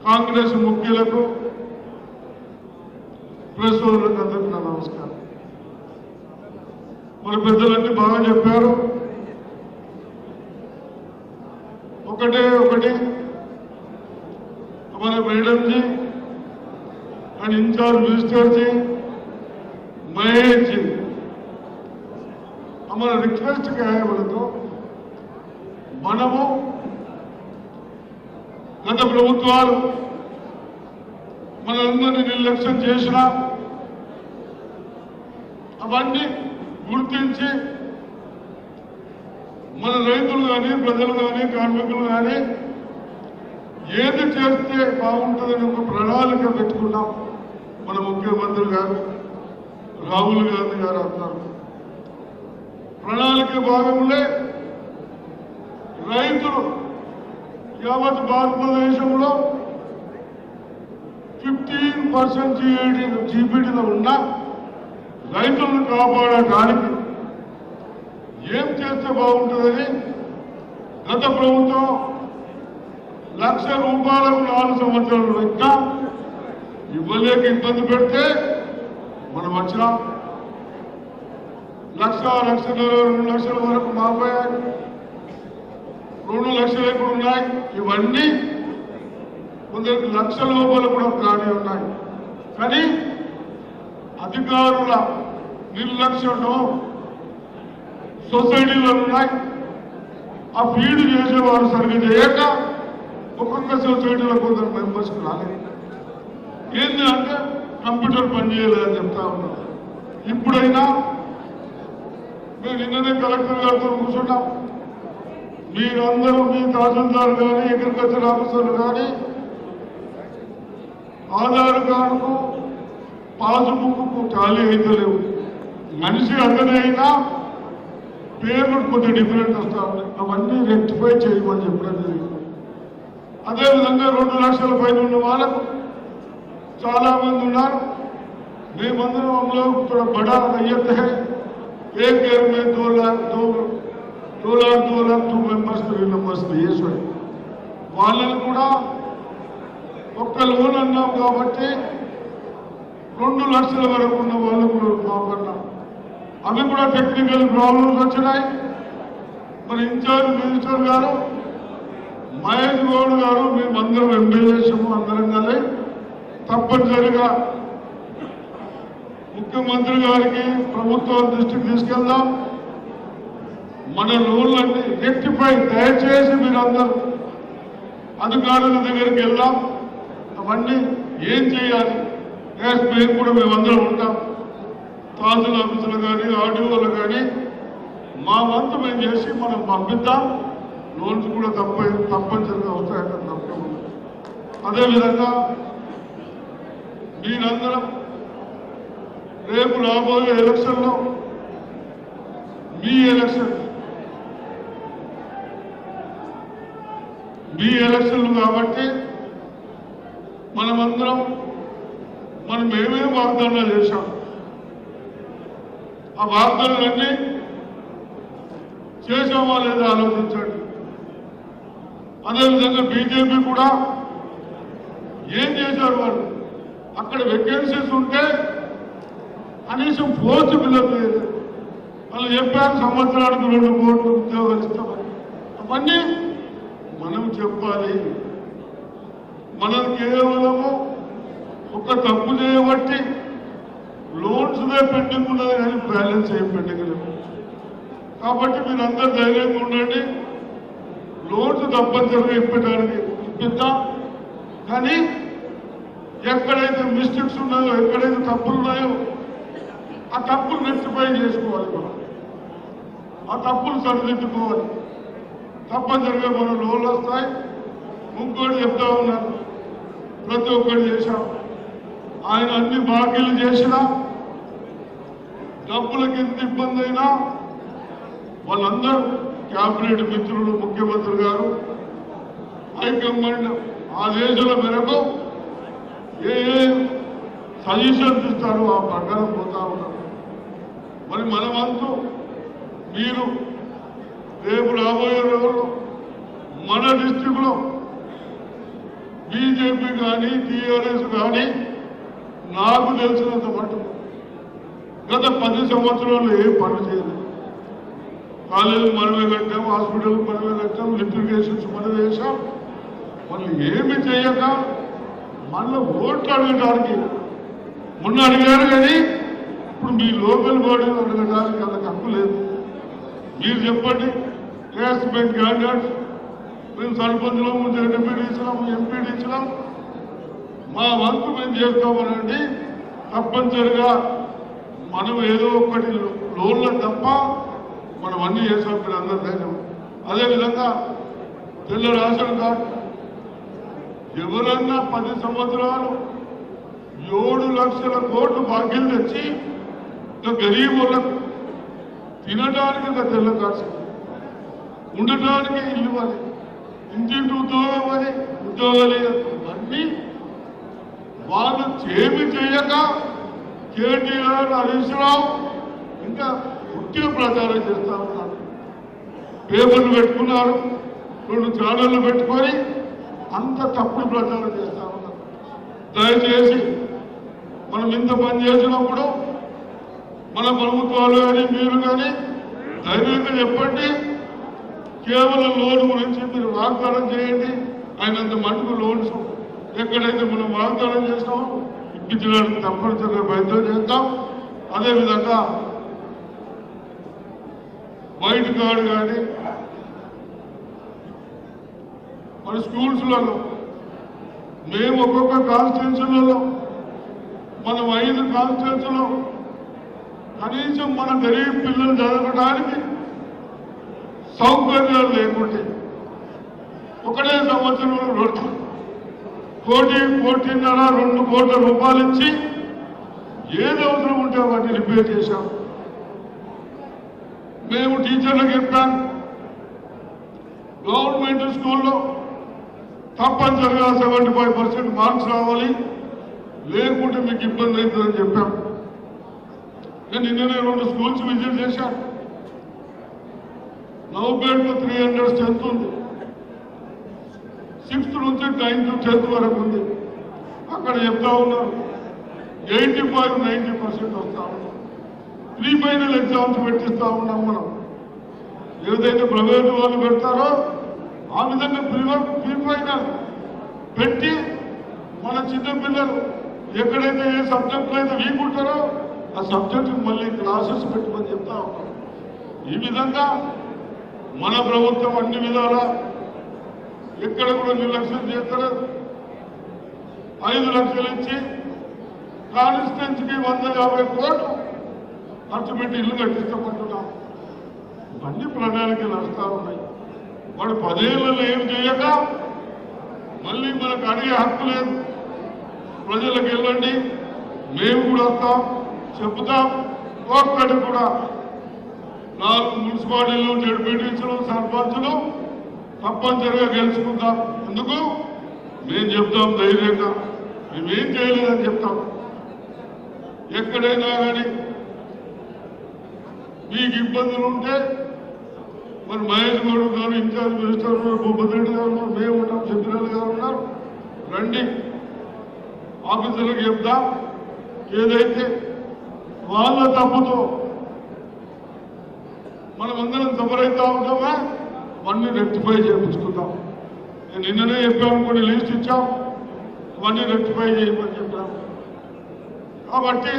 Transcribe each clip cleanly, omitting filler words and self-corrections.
Congress ముఖ్యులకు press సోదరులకు అందరికీ నా నమస్కారం. మన పెద్దలన్నీ బాగా చెప్పారు. ఒకటి हमारे madam ji and incharge minister ji Mahesh ji, हमारा रिक्वेस्ट क्या है बोले तो మనము గత ప్రభుత్వాలు మనందరినీ నిర్లక్ష్యం చేసిన అవన్నీ గుర్తించి మన రైతులు కానీ ప్రజలు కానీ కార్మికులు కానీ ఏది చేస్తే బాగుంటుందని ఒక ప్రణాళిక పెట్టుకున్నాం. మన ముఖ్యమంత్రి గారు రాహుల్ గాంధీ గారు అన్నారు. ప్రణాళిక భాగంలో రైతులు యావత్ భారతదేశంలో 15% జీబీడీలో ఉన్న రైతులను కాపాడటానికి ఏం చేస్తే బాగుంటుందని గత ప్రభుత్వం ₹1,00,000 4 సంవత్సరాలు ఇంకా ఇవ్వలేక ఇబ్బంది పెడితే మనం వచ్చినాం. 1,00,000, 1,50,000, 2 లక్షల వరకు మాపోయాయి. 2 లక్షలు ఎప్పుడు ఉన్నాయి? ఇవన్నీ కొందరికి లక్షల లోపల కూడా కానీ ఉన్నాయి. కానీ అధికారుల నిర్లక్ష్యంలో సొసైటీలో ఉన్నాయి. ఆ ఫీడ్ చేసేవారు సరిగ్గా చేయక ఒక్కొక్క సొసైటీలో కొందరు మెంబర్స్కి రాలేదు. ఏంటి అంటే కంప్యూటర్ పనిచేయలేదని చెప్తా ఉన్నారు. ఇప్పుడైనా మేము నిన్ననే కలెక్టర్ గారితో కూర్చున్నాం. మీరందరూ మీ తహసీల్దార్ కానీ అగ్రికల్చర్ ఆఫీసర్లు కానీ ఆధార్ కార్డుకు పాస్బుక్కు టాలీ అయితే లేవు. మనిషి అతనే అయినా పేర్లు కొంచెం డిఫరెంట్ వస్తా ఉన్నాయి. అవన్నీ రెక్టిఫై చేయమని చెప్పడం జరిగింది. అదేవిధంగా 2 లక్షల పైన ఉన్న వాళ్ళకు చాలా మంది ఉన్నారు. మేమందరం हम लोग थोड़ा बड़ा रैयत है, एक ईयर में 2 लाख 2 మెంబర్స్ 3 మెంబర్స్ వేసాయి. వాళ్ళని కూడా ఒక్క లోన్ అన్నాం కాబట్టి 2 లక్షల వరకు ఉన్న వాళ్ళు కూడా మాకన్నా అవి కూడా టెక్నికల్ ప్రాబ్లమ్స్ వచ్చినాయి. మరి ఇన్ఛార్జ్ మినిస్టర్ గారు మహేష్ గౌడ్ గారు మేమందరం ఎంబీఏసము అందరం కలిసి తప్పనిసరిగా ముఖ్యమంత్రి గారికి ప్రభుత్వం దృష్టికి తీసుకెళ్దాం. మన లోన్లన్నీ రెక్టిఫై దయచేసి మీరందరూ అధికారుల దగ్గరికి వెళ్దాం. అవన్నీ ఏం చేయాలి మేము కూడా మేమందరం ఉంటాం. తహసీల్ ఆఫీసులు కానీ ఆర్డీఓలు కానీ మా వంతు మేము చేసి మనం పంపిద్దాం. లోన్స్ కూడా తప్పనిసరిగా వస్తాయన్న నమ్మకం ఉంది. అదేవిధంగా మీరందరం రేపు రాబోయే ఎలక్షన్లో మీ ఎలక్షన్లు కాబట్టి మనం ఏమేమి వాగ్దానాలు చేశాం ఆ వాగ్దానాలన్నీ చేసామా లేదా ఆలోచించండి. అదేవిధంగా బీజేపీ కూడా ఏం చేశారు? వాళ్ళు అక్కడ వేకెన్సీస్ ఉంటే కనీసం పోస్ట్ ఫిల్అప్ చేయలేదు. వాళ్ళు చెప్పారు సంవత్సరానికి 2 కోట్ల ఉద్యోగాలు ఇస్తామని. అవన్నీ మనం చెప్పాలి. మనం కేవలము ఒక తప్పు చేయబట్టి లోన్స్దే పెండింగ్ ఉన్నది కానీ బ్యాలెన్స్ ఏం పెండింగ్ లేదు. కాబట్టి మీరందరూ ధైర్యంగా ఉండండి. లోన్స్ తప్పనిసరిగా ఇప్పిద్దాం. కానీ ఎక్కడైతే మిస్టేక్స్ ఉన్నాయో, ఎక్కడైతే తప్పులు ఉన్నాయో ఆ తప్పులు రెక్టిఫై చేసుకోవాలి. మనం ఆ తప్పులు సరిదిద్దుకోవాలి. తప్పనిసరిగా మన లోన్లు వస్తాయి. ఇంకోటి చెప్తా ఉన్నారు, ప్రతి ఒక్కటి చేశాం. ఆయన అన్ని బాకీలు చేసినా డబ్బులకి ఎంత ఇబ్బంది అయినా వాళ్ళందరూ క్యాబినెట్ మిత్రులు, ముఖ్యమంత్రి గారు, హైకమాండ్ ఆదేశాల మేరకు ఏ సజెషన్స్ ఇస్తారో ఆ ప్రకారం పోతా ఉన్నారు. మరి మన వంతు మీరు రేపు రాబోయే రోజుల్లో మన డిస్ట్రిక్ట్లో బీజేపీ కానీ టీఆర్ఎస్ కానీ నాకు తెలిసినంత మటుకు గత 10 సంవత్సరాలు ఏ పనులు చేయలేదు. కాలేజీలు మనమే కట్టాం, హాస్పిటల్ మనమే కట్టాం, లిఫ్టిగేషన్స్ మనం వేసాం. మళ్ళీ ఏమి చేయక మళ్ళీ ఓట్లు అడగడానికి మొన్న అడిగారు. కానీ ఇప్పుడు మీ లోకల్ బాడీలు అడగడానికి వాళ్ళకి హక్కు లేదు. మీరు చెప్పండి, క్లాస్మేట్ క్యాండిడేట్స్ మేము సర్పంచ్లో డిప్యూటీ ఇచ్చినాం, ఎంపీడీ ఇచ్చినాం, మా వంతు మేము చేస్తామనండి. తప్పనిసరిగా మనం ఏదో ఒకటి లోన్ల తప్ప మనం అన్నీ చేసాం. మీరు అందరి ధైర్యం. అదేవిధంగా తెల్ల రేషన్ కార్డు ఎవరన్నా 10 సంవత్సరాలు 7 లక్షల కోట్లు బాకీలు తెచ్చి ఇంకా గరీబ్ వాళ్ళకు తినడానికి ఇంకా తెల్ల కార్డు, ఉండటానికి ఇల్లు ఇవ్వాలి, ఇంటింటి ఉద్యోగం అని ఉద్యోగాలు అన్నీ వాళ్ళు చేమి చేయక కేటీఆర్ హరీష్ రావు ఇంకా ముఖ్య ప్రచారం చేస్తా ఉన్నారు. పేపర్లు పెట్టుకున్నారు, 2 ఛానళ్లు పెట్టుకొని అంత తప్పుడు ప్రచారం చేస్తా ఉన్నారు. దయచేసి మనం ఇంత పని చేసినప్పుడు మన ప్రభుత్వాలు కానీ మీరు కానీ ధైర్యంగా చెప్పండి. కేవలం లోన్ గురించి మీరు వాగ్దానం చేయండి. ఆయనంత మటుకు లోన్స్ ఎక్కడైతే మనం వాగ్దానం చేస్తామో ఇప్పించడానికి తప్పనిసరిగా ప్రయత్నం చేస్తాం. అదేవిధంగా వైట్ కార్డు కానీ మన స్కూల్స్లలో మేము ఒక్కొక్క కాన్స్టిట్యూన్సీలలో మనం 5 కాన్స్టిట్యూన్సీలో కనీసం మన గరీబ్ పిల్లలు చదవడానికి సౌకర్యాలు లేకుంటే ఒకటే సంవత్సరంలో 1.5-2 కోట్ల రూపాయలు ఇచ్చి ఏది అవసరం ఉంటే వాటిని రిపేర్ చేశాం. మేము టీచర్లకు చెప్పాను, గవర్నమెంట్ స్కూల్లో తప్పనిసరిగా 75% మార్క్స్ రావాలి, లేకుంటే మీకు ఇబ్బంది అవుతుందని చెప్పాం. నేను నిన్ననే 2 స్కూల్స్ విజిట్ చేశాను. నవపేటలో 300 స్ట్రెంత్ ఉంది, 6th నుంచి 9th 10th వరకు ఉంది. అక్కడ చెప్తా ఉన్నారు 85-90% వస్తా ఉన్నాం. ప్రీ ఫైనల్ ఎగ్జామ్స్ పెట్టిస్తా ఉన్నాం. మనం ఏదైతే ప్రైవేట్ వాళ్ళు పెడతారో ఆ విధంగా ప్రీ ఫైనల్ పెట్టి మన చిన్నపిల్లలు ఎక్కడైతే ఏ సబ్జెక్టులు అయితే వీక్ ఉంటారో ఆ సబ్జెక్టు మళ్ళీ క్లాసెస్ పెట్టుకొని చెప్తా ఉన్నాం. ఈ విధంగా మన ప్రభుత్వం అన్ని విధాల ఎక్కడ కూడా నిర్లక్ష్యం చేస్తారు. 5 లక్షలు ఇచ్చి కాన్స్టిట్యున్సీకి 150 కోట్లు ఖర్చు పెట్టి ఇల్లు కట్టించమంటున్నాం. ఇవన్నీ ప్రణాళికలు నడుస్తూ ఉన్నాయి. వాడు 10 ఏళ్లలో ఏం చేయక మళ్ళీ మనకు అడిగే హక్కు లేదు. ప్రజలకు వెళ్ళండి, మేము కూడా వస్తాం, చెబుతాం. ఒక్కటి కూడా 4 మున్సిపాలిటీలు, జడ్పీటీసీలు, సర్పంచులు తప్పనిసరిగా గెలుచుకుంటాం. ఎందుకు మేము చెప్తాం ధైర్యంగా, మేమేం చేయలేదని చెప్తాం. ఎక్కడైనా కానీ మీకు ఇబ్బందులు ఉంటే మరి మహేష్ గౌడ్ గారు, ఇన్ఛార్జ్ మినిస్టర్ భూపతి రెడ్డి గారు ఉన్నారు, మేము ఉన్నాం, చంద్రబాబు గారు ఉన్నారు. రండి, ఆఫీసర్లకు చెప్తాం. ఏదైతే వాళ్ళ తప్పుతో మనమందరం సఫరైతా ఉంటామా అవన్నీ రెక్టిఫై చేయించుకుందాం. నేను నిన్ననే చెప్పాను, కొన్ని లిస్ట్ ఇచ్చాం, అవన్నీ రెక్టిఫై చేయమని చెప్పాం. కాబట్టి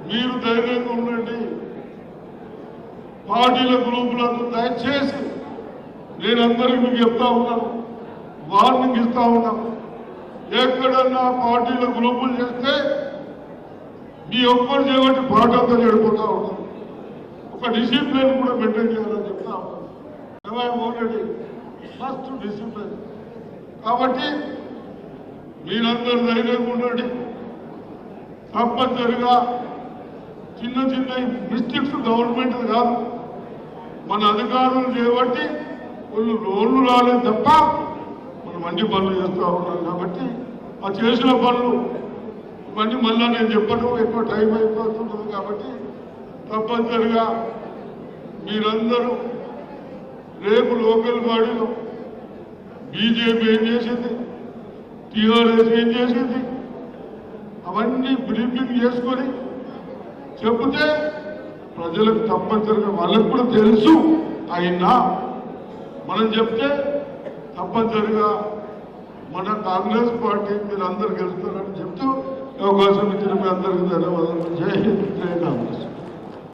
మీరు ధైర్యంగా ఉండండి. పార్టీల గ్రూపులకు దయచేసి నేను అందరికీ మీకు చెప్తా ఉన్నాను, వార్నింగ్ ఇస్తా ఉన్నాను. ఎక్కడన్నా పార్టీల గ్రూపులు చేస్తే మీ ఒక్కరు చేయబట్టి పార్టీ అంతా చెడిపోతా ఉన్నాం. ఒక డిసిప్లిన్ కూడా మెయింటైన్ చేయాలని చెప్తా ఉన్నాను. Already first discipline. కాబట్టి మీరందరూ ధైర్యంగా ఉండండి. తప్పనిసరిగా చిన్న చిన్న మిస్టేక్స్ గవర్నమెంట్ కాదు, మన అధికారులు చేయబట్టి కొన్ని రోడ్లు రాలేదు తప్ప మనం అన్ని పనులు చేస్తూ ఉన్నాం. కాబట్టి ఆ చేసిన పనులు ఇవన్నీ మళ్ళీ నేను చెప్పడం ఎక్కువ టైం అయిపోతుంటుంది. కాబట్టి తప్పనిసరిగా మీరందరూ రేపు లోకల్ బాడీలో బీజేపీ ఏం చేసింది, టీఆర్ఎస్ ఏం చేసింది అవన్నీ బ్రీఫింగ్ చేసుకొని చెబితే ప్రజలకు తప్పనిసరిగా వాళ్ళకు కూడా తెలుసు. అయినా మనం చెప్తే తప్పనిసరిగా మన కాంగ్రెస్ పార్టీ మీరు అందరు గెలుస్తారని చెప్తూ అవకాశం ఇచ్చిన మీ అందరికీ ధన్యవాదాలు. జై హింద్, జై కాంగ్రెస్.